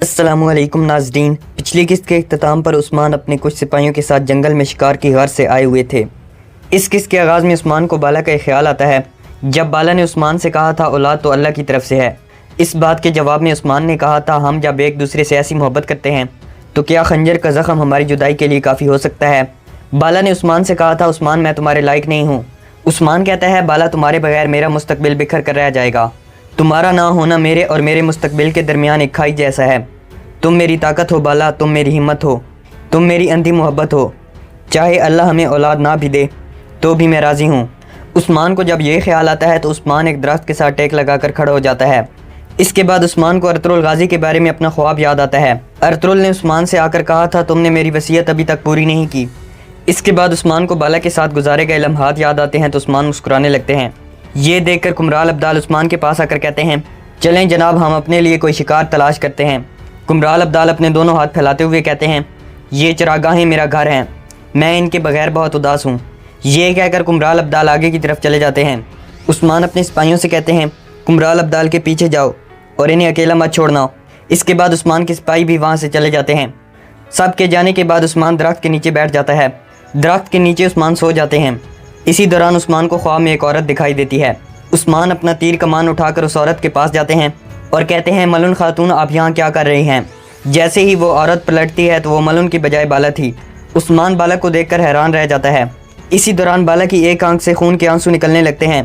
السلام علیکم ناظرین، پچھلی قسط کے اختتام پر عثمان اپنے کچھ سپاہیوں کے ساتھ جنگل میں شکار کی غرض سے آئے ہوئے تھے۔ اس قسط کے آغاز میں عثمان کو بالا کا ایک خیال آتا ہے جب بالا نے عثمان سے کہا تھا اولاد تو اللہ کی طرف سے ہے۔ اس بات کے جواب میں عثمان نے کہا تھا ہم جب ایک دوسرے سے ایسی محبت کرتے ہیں تو کیا خنجر کا زخم ہماری جدائی کے لیے کافی ہو سکتا ہے؟ بالا نے عثمان سے کہا تھا عثمان میں تمہارے لائق نہیں ہوں۔ عثمان کہتا ہے بالا تمہارے بغیر میرا مستقبل بکھر کر رہ جائے گا، تمہارا نہ ہونا میرے اور میرے مستقبل کے درمیان ایک کھائی جیسا ہے۔ تم میری طاقت ہو بالا، تم میری ہمت ہو، تم میری اندھی محبت ہو، چاہے اللہ ہمیں اولاد نہ بھی دے تو بھی میں راضی ہوں۔ عثمان کو جب یہ خیال آتا ہے تو عثمان ایک درخت کے ساتھ ٹیک لگا کر کھڑا ہو جاتا ہے۔ اس کے بعد عثمان کو ارطغرل غازی کے بارے میں اپنا خواب یاد آتا ہے۔ ارطغرل نے عثمان سے آ کر کہا تھا تم نے میری وصیت ابھی تک پوری نہیں کی۔ اس کے بعد عثمان کو بالا کے ساتھ گزارے گئے لمحات یاد آتے ہیں تو عثمان مسکرانے لگتے ہیں۔ یہ دیکھ کر کمرال ابدال عثمان کے پاس آ کر کہتے ہیں چلیں جناب ہم اپنے لیے کوئی شکار تلاش کرتے ہیں۔ کمرال ابدال اپنے دونوں ہاتھ پھیلاتے ہوئے کہتے ہیں یہ چراگاہیں میرا گھر ہیں، میں ان کے بغیر بہت اداس ہوں۔ یہ کہہ کر کمرال ابدال آگے کی طرف چلے جاتے ہیں۔ عثمان اپنے سپاہیوں سے کہتے ہیں کمرال ابدال کے پیچھے جاؤ اور انہیں اکیلا مت چھوڑنا۔ اس کے بعد عثمان کے سپاہی بھی وہاں سے چلے جاتے ہیں۔ سب کے جانے کے بعد عثمان درخت کے نیچے بیٹھ جاتا ہے۔ درخت کے نیچے عثمان سو جاتے ہیں۔ اسی دوران عثمان کو خواب میں ایک عورت دکھائی دیتی ہے۔ عثمان اپنا تیر کمان اٹھا کر اس عورت کے پاس جاتے ہیں اور کہتے ہیں ملن خاتون آپ یہاں کیا کر رہی ہیں؟ جیسے ہی وہ عورت پلٹتی ہے تو وہ ملن کی بجائے بالا تھی۔ عثمان بالا کو دیکھ کر حیران رہ جاتا ہے۔ اسی دوران بالا کی ایک آنکھ سے خون کے آنسو نکلنے لگتے ہیں۔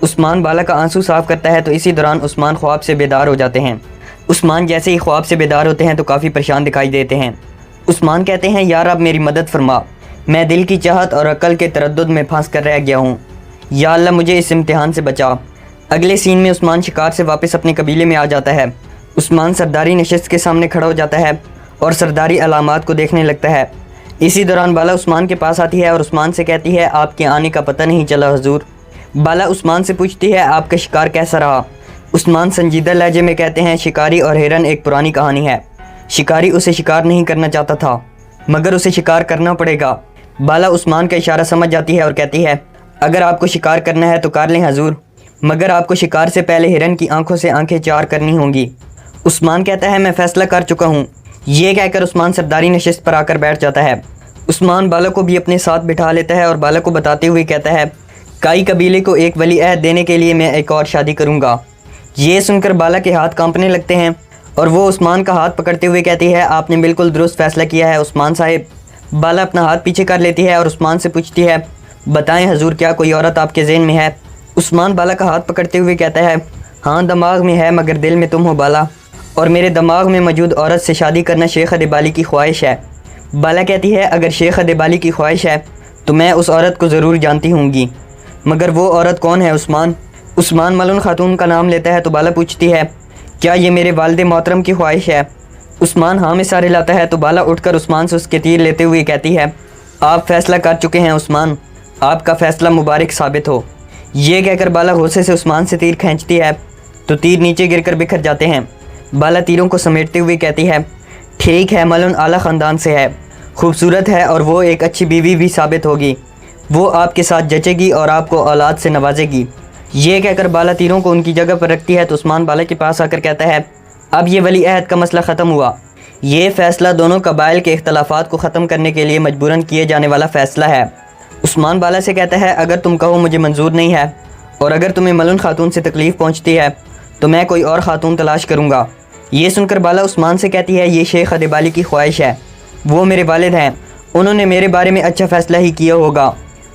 عثمان بالا کا آنسو صاف کرتا ہے تو اسی دوران عثمان خواب سے بیدار ہو جاتے ہیں۔ عثمان جیسے ہی خواب سے بیدار ہوتے ہیں تو کافی پریشان دکھائی دیتے ہیں۔ عثمان کہتے ہیں یا رب میری مدد فرما، میں دل کی چاہت اور عقل کے تردد میں پھنس کر رہ گیا ہوں، یا اللہ مجھے اس امتحان سے بچا۔ اگلے سین میں عثمان شکار سے واپس اپنے قبیلے میں آ جاتا ہے۔ عثمان سرداری نشست کے سامنے کھڑا ہو جاتا ہے اور سرداری علامات کو دیکھنے لگتا ہے۔ اسی دوران بالا عثمان کے پاس آتی ہے اور عثمان سے کہتی ہے آپ کے آنے کا پتہ نہیں چلا حضور۔ بالا عثمان سے پوچھتی ہے آپ کا شکار کیسا رہا؟ عثمان سنجیدہ لہجے میں کہتے ہیں شکاری اور ہرن ایک پرانی کہانی ہے، شکاری اسے شکار نہیں کرنا چاہتا تھا مگر اسے شکار کرنا پڑے گا۔ بالا عثمان کا اشارہ سمجھ جاتی ہے اور کہتی ہے اگر آپ کو شکار کرنا ہے تو کر لیں حضور، مگر آپ کو شکار سے پہلے ہرن کی آنکھوں سے آنکھیں چار کرنی ہوں گی۔ عثمان کہتا ہے میں فیصلہ کر چکا ہوں۔ یہ کہہ کر عثمان سرداری نشست پر آ کر بیٹھ جاتا ہے۔ عثمان بالا کو بھی اپنے ساتھ بٹھا لیتا ہے اور بالا کو بتاتے ہوئے کہتا ہے کائی قبیلے کو ایک ولی عہد دینے کے لیے میں ایک اور شادی کروں گا۔ یہ سن کر بالا کے ہاتھ کانپنے لگتے ہیں اور وہ عثمان کا ہاتھ پکڑتے ہوئے کہتی ہے آپ نے بالکل درست فیصلہ کیا ہے عثمان صاحب۔ بالا اپنا ہاتھ پیچھے کر لیتی ہے اور عثمان سے پوچھتی ہے بتائیں حضور کیا کوئی عورت آپ کے ذہن میں ہے؟ عثمان بالا کا ہاتھ پکڑتے ہوئے کہتا ہے ہاں دماغ میں ہے مگر دل میں تم ہو بالا، اور میرے دماغ میں موجود عورت سے شادی کرنا شیخ ادیبالی کی خواہش ہے۔ بالا کہتی ہے اگر شیخ ادیبالی کی خواہش ہے تو میں اس عورت کو ضرور جانتی ہوں گی، مگر وہ عورت کون ہے عثمان؟ عثمان ملن خاتون کا نام لیتا ہے تو بالا پوچھتی ہے کیا یہ میرے والد محترم کی خواہش ہے؟ عثمان ہاں میں سارے لاتا ہے تو بالا اٹھ کر عثمان سے اس کے تیر لیتے ہوئے کہتی ہے آپ فیصلہ کر چکے ہیں عثمان، آپ کا فیصلہ مبارک ثابت ہو۔ یہ کہہ کر بالا غصے سے عثمان سے تیر کھینچتی ہے تو تیر نیچے گر کر بکھر جاتے ہیں۔ بالا تیروں کو سمیٹتے ہوئے کہتی ہے ٹھیک ہے ملن اعلیٰ خاندان سے ہے، خوبصورت ہے اور وہ ایک اچھی بیوی بھی ثابت ہوگی، وہ آپ کے ساتھ جچے گی اور آپ کو اولاد سے نوازے گی۔ یہ کہہ کر بالا تیروں کو ان کی جگہ پر رکھتی ہے تو عثمان بالا کے پاس آ کر کہتا ہے اب یہ ولی عہد کا مسئلہ ختم ہوا، یہ فیصلہ دونوں قبائل کے اختلافات کو ختم کرنے کے لیے مجبوراً کیے جانے والا فیصلہ ہے۔ عثمان بالا سے کہتا ہے اگر تم کہو مجھے منظور نہیں ہے اور اگر تمہیں ملن خاتون سے تکلیف پہنچتی ہے تو میں کوئی اور خاتون تلاش کروں گا۔ یہ سن کر بالا عثمان سے کہتی ہے یہ شیخ ادیبالی کی خواہش ہے، وہ میرے والد ہیں، انہوں نے میرے بارے میں اچھا فیصلہ ہی کیا ہوگا۔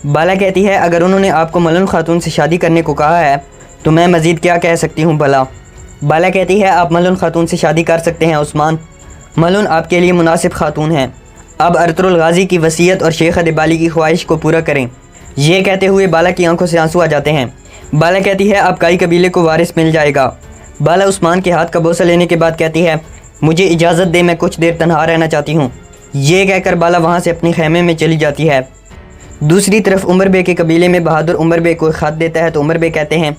بالا کہتی ہے اگر انہوں نے آپ کو ملن خاتون سے شادی کرنے کو کہا ہے تو میں مزید کیا کہہ سکتی ہوں بھلا؟ بالا کہتی ہے آپ ملن خاتون سے شادی کر سکتے ہیں عثمان، ملن آپ کے لیے مناسب خاتون ہیں، اب ارطغرل غازی کی وصیت اور شیخ ادیبالی کی خواہش کو پورا کریں۔ یہ کہتے ہوئے بالا کی آنکھوں سے آنسو آ جاتے ہیں۔ بالا کہتی ہے اب کائی قبیلے کو وارث مل جائے گا۔ بالا عثمان کے ہاتھ کا بوسہ لینے کے بعد کہتی ہے مجھے اجازت دے میں کچھ دیر تنہا رہنا چاہتی ہوں۔ یہ کہہ کر بالا وہاں سے اپنے خیمے میں چلی جاتی ہے۔ دوسری طرف عمر بے کے قبیلے میں بہادر عمر بے کو خط دیتا ہے تو عمر بے کہتے ہیں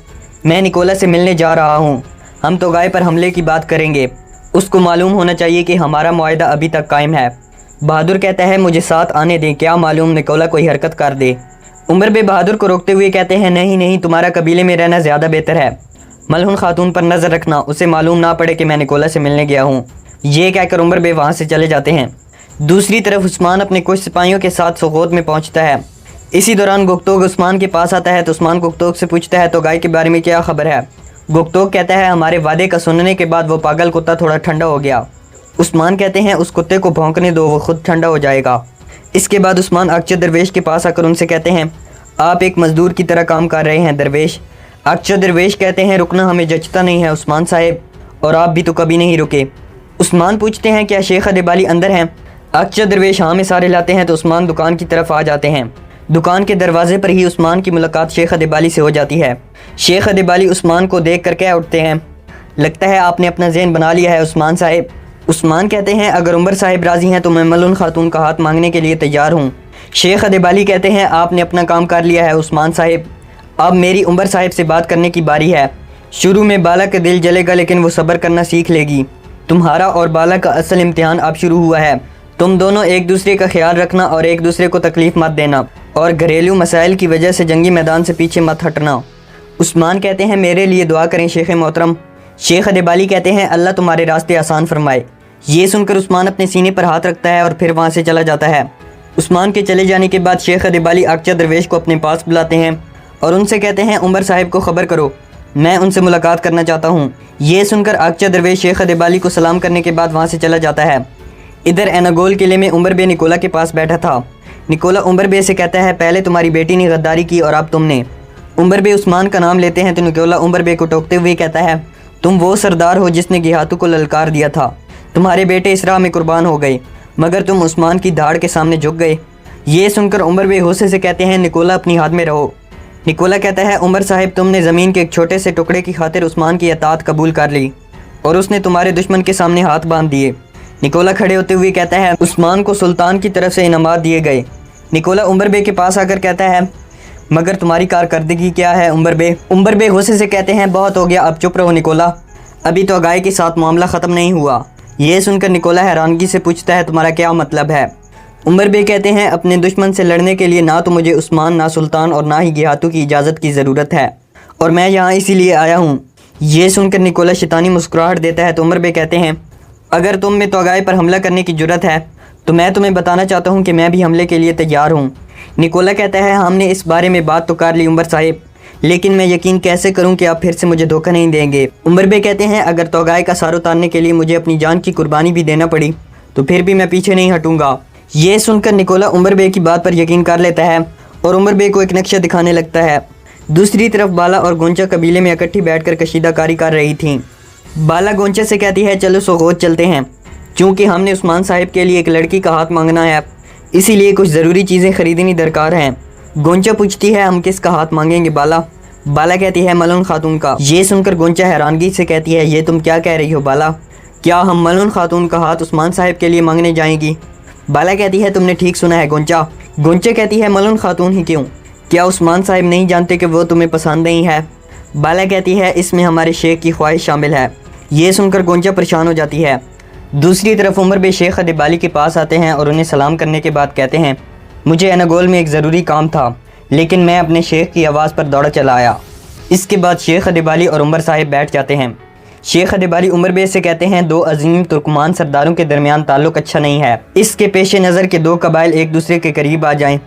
میں نکولا سے ملنے جا رہا ہوں، ہم تو گائے پر حملے کی بات کریں گے، اس کو معلوم ہونا چاہیے کہ ہمارا معاہدہ ابھی تک قائم ہے۔ بہادر کہتا ہے مجھے ساتھ آنے دیں، کیا معلوم نکولا کوئی حرکت کر دے۔ عمر بے بہادر کو روکتے ہوئے کہتے ہیں نہیں نہیں تمہارا قبیلے میں رہنا زیادہ بہتر ہے، ملہون خاتون پر نظر رکھنا، اسے معلوم نہ پڑے کہ میں نکولا سے ملنے گیا ہوں۔ یہ کہہ کر عمر بے وہاں سے چلے جاتے ہیں۔ دوسری طرف عثمان اپنے کچھ سپاہیوں کے ساتھ سوغوت میں پہنچتا ہے۔ اسی دوران گکتوگ عثمان کے پاس آتا ہے تو عثمان گکتوگ سے پوچھتا ہے تو گائے کے بارے میں کیا خبر ہے؟ گکتوگ کہتا ہے ہمارے وعدے کا سننے کے بعد وہ پاگل کتا تھوڑا ٹھنڈا ہو گیا۔ عثمان کہتے ہیں اس کتے کو بھونکنے دو، وہ خود ٹھنڈا ہو جائے گا۔ اس کے بعد عثمان اکچر درویش کے پاس آ کر ان سے کہتے ہیں آپ ایک مزدور کی طرح کام کر رہے ہیں درویش۔ اکچر درویش کہتے ہیں رکنا ہمیں جچتا نہیں ہے عثمان صاحب، اور آپ بھی تو کبھی نہیں رکے۔ عثمان پوچھتے ہیں کیا شیخ ادیبالی اندر ہیں؟ اکچر درویش ہاں میں سارے لاتے ہیں تو عثمان دکان کی طرف آ جاتے ہیں۔ دکان کے دروازے پر ہی عثمان کی ملاقات شیخ ادیبالی سے ہو جاتی ہے۔ شیخ ادیبالی عثمان کو دیکھ کر کہہ اٹھتے ہیں لگتا ہے آپ نے اپنا ذہن بنا لیا ہے عثمان صاحب۔ عثمان کہتے ہیں اگر عمر صاحب راضی ہیں تو میں ملون خاتون کا ہاتھ مانگنے کے لیے تیار ہوں۔ شیخ ادیبالی کہتے ہیں آپ نے اپنا کام کر لیا ہے عثمان صاحب، اب میری عمر صاحب سے بات کرنے کی باری ہے۔ شروع میں بالا کا دل جلے گا لیکن وہ صبر کرنا سیکھ لے گی۔ تمہارا اور بالا کا اصل امتحان اب شروع ہوا ہے۔ تم دونوں ایک دوسرے کا خیال رکھنا اور ایک دوسرے کو تکلیف مت دینا، اور گھریلو مسائل کی وجہ سے جنگی میدان سے پیچھے مت ہٹنا۔ عثمان کہتے ہیں میرے لیے دعا کریں شیخ محترم۔ شیخ ادیبالی کہتے ہیں اللہ تمہارے راستے آسان فرمائے۔ یہ سن کر عثمان اپنے سینے پر ہاتھ رکھتا ہے اور پھر وہاں سے چلا جاتا ہے۔ عثمان کے چلے جانے کے بعد شیخ ادیبالی اکچر درویش کو اپنے پاس بلاتے ہیں اور ان سے کہتے ہیں عمر صاحب کو خبر کرو، میں ان سے ملاقات کرنا چاہتا ہوں۔ یہ سن کر اکچر درویش شیخ ادیبالی کو سلام کرنے کے بعد وہاں سے چلا جاتا ہے۔ ادھر ایناگول قلعے میں عمر بے نکولا کے پاس بیٹھا تھا۔ نکولا عمر بے سے کہتا ہے پہلے تمہاری بیٹی نے غداری کی اور اب تم نے۔ عمر بے عثمان کا نام لیتے ہیں تو نکولا عمر بے کو ٹوکتے ہوئے کہتا ہے تم وہ سردار ہو جس نے گیہاتو کو للکار دیا تھا، تمہارے بیٹے اس راہ میں قربان ہو گئے مگر تم عثمان کی دھاڑ کے سامنے جھک گئے۔ یہ سن کر عمر بے غصے سے کہتے ہیں نکولا اپنی حد میں رہو۔ نکولا کہتا ہے عمر صاحب تم نے زمین کے ایک چھوٹے سے ٹکڑے کی خاطر عثمان کی اطاعت قبول کر لی اور اس نے تمہارے دشمن کے سامنے ہاتھ باندھ دیے۔ نکولا کھڑے ہوتے ہوئے کہتا ہے عثمان کو سلطان کی طرف سے انعامات دیے گئے۔ نکولا عمر بے کے پاس آ کر کہتا ہے مگر تمہاری کارکردگی کیا ہے عمر بے؟ عمر بے غصے سے کہتے ہیں بہت ہو گیا، اب چپ رہو نکولا، ابھی تو اگائے کے ساتھ معاملہ ختم نہیں ہوا۔ یہ سن کر نکولا حیرانگی سے پوچھتا ہے تمہارا کیا مطلب ہے؟ عمر بے کہتے ہیں اپنے دشمن سے لڑنے کے لیے نہ تو مجھے عثمان، نہ سلطان اور نہ ہی گیہاتو کی اجازت کی ضرورت ہے، اور میں یہاں اسی لیے آیا ہوں۔ یہ سن کر نکولا شیطانی مسکراہٹ دیتا ہے تو عمر بے کہتے ہیں اگر تم میں تو اگائے پر حملہ کرنے کی جرت ہے تو میں تمہیں بتانا چاہتا ہوں کہ میں بھی حملے کے لیے تیار ہوں۔ نکولا کہتا ہے ہم نے اس بارے میں بات تو کر لی عمر صاحب، لیکن میں یقین کیسے کروں کہ آپ پھر سے مجھے دھوکہ نہیں دیں گے؟ عمر بے کہتے ہیں اگر توغائے کا سار اتارنے کے لیے مجھے اپنی جان کی قربانی بھی دینا پڑی تو پھر بھی میں پیچھے نہیں ہٹوں گا۔ یہ سن کر نکولا عمر بے کی بات پر یقین کر لیتا ہے اور عمر بے کو ایک نقشہ دکھانے لگتا ہے۔ دوسری طرف بالا اور گونچا قبیلے میں اکٹھی بیٹھ کر کشیدہ کاری کر رہی تھیں۔ بالا گونچا سے کہتی ہے چلو سوغوت چلتے ہیں، چونکہ ہم نے عثمان صاحب کے لیے ایک لڑکی کا ہاتھ مانگنا ہے، اسی لیے کچھ ضروری چیزیں خریدنی درکار ہیں۔ گونچا پوچھتی ہے ہم کس کا ہاتھ مانگیں گے بالا؟ بالا کہتی ہے ملون خاتون کا۔ یہ سن کر گونچا حیرانگی سے کہتی ہے یہ تم کیا کہہ رہی ہو بالا؟ کیا ہم ملون خاتون کا ہاتھ عثمان صاحب کے لیے مانگنے جائیں گی؟ بالا کہتی ہے تم نے ٹھیک سنا ہے گونچا۔ گونچا کہتی ہے ملون خاتون ہی کیوں؟ کیا عثمان صاحب نہیں جانتے کہ وہ تمہیں پسند نہیں ہے؟ بالا کہتی ہے اس میں ہمارے شیخ کی خواہش شامل ہے۔ یہ سن کر گونچا پریشان ہو جاتی ہے۔ دوسری طرف عمر بے شیخ ادیبالی کے پاس آتے ہیں اور انہیں سلام کرنے کے بعد کہتے ہیں مجھے ایناگول میں ایک ضروری کام تھا لیکن میں اپنے شیخ کی آواز پر دوڑا چلا آیا۔ اس کے بعد شیخ ادیبالی اور عمر صاحب بیٹھ جاتے ہیں۔ شیخ ادیبالی عمر بے سے کہتے ہیں دو عظیم ترکمان سرداروں کے درمیان تعلق اچھا نہیں ہے، اس کے پیش نظر کہ دو قبائل ایک دوسرے کے قریب آ جائیں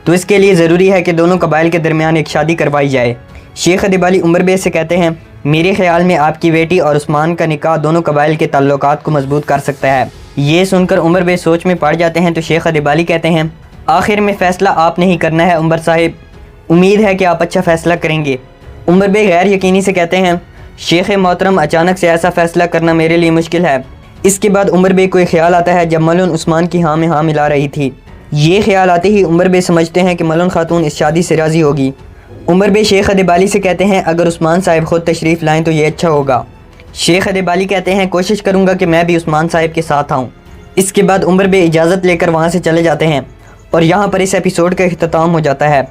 تو اس کے لیے ضروری ہے کہ دونوں قبائل کے درمیان ایک شادی کروائی جائے۔ شیخ ادیبالی عمر بے سے کہتے ہیں میرے خیال میں آپ کی بیٹی اور عثمان کا نکاح دونوں قبائل کے تعلقات کو مضبوط کر سکتا ہے۔ یہ سن کر عمر بے سوچ میں پڑ جاتے ہیں تو شیخ ادیبالی کہتے ہیں آخر میں فیصلہ آپ نے ہی کرنا ہے عمر صاحب، امید ہے کہ آپ اچھا فیصلہ کریں گے۔ عمر بے غیر یقینی سے کہتے ہیں شیخ محترم اچانک سے ایسا فیصلہ کرنا میرے لیے مشکل ہے۔ اس کے بعد عمر بے کو ایک خیال آتا ہے جب ملون عثمان کی ہاں میں ہاں ملا رہی تھی۔ یہ خیال آتے ہی عمر بے سمجھتے ہیں کہ ملون خاتون اس شادی سے راضی ہوگی۔ عمر بے شیخ ادیبالی سے کہتے ہیں اگر عثمان صاحب خود تشریف لائیں تو یہ اچھا ہوگا۔ شیخ ادیبالی کہتے ہیں کوشش کروں گا کہ میں بھی عثمان صاحب کے ساتھ آؤں۔ اس کے بعد عمر بے اجازت لے کر وہاں سے چلے جاتے ہیں اور یہاں پر اس ایپیسوڈ کا اختتام ہو جاتا ہے۔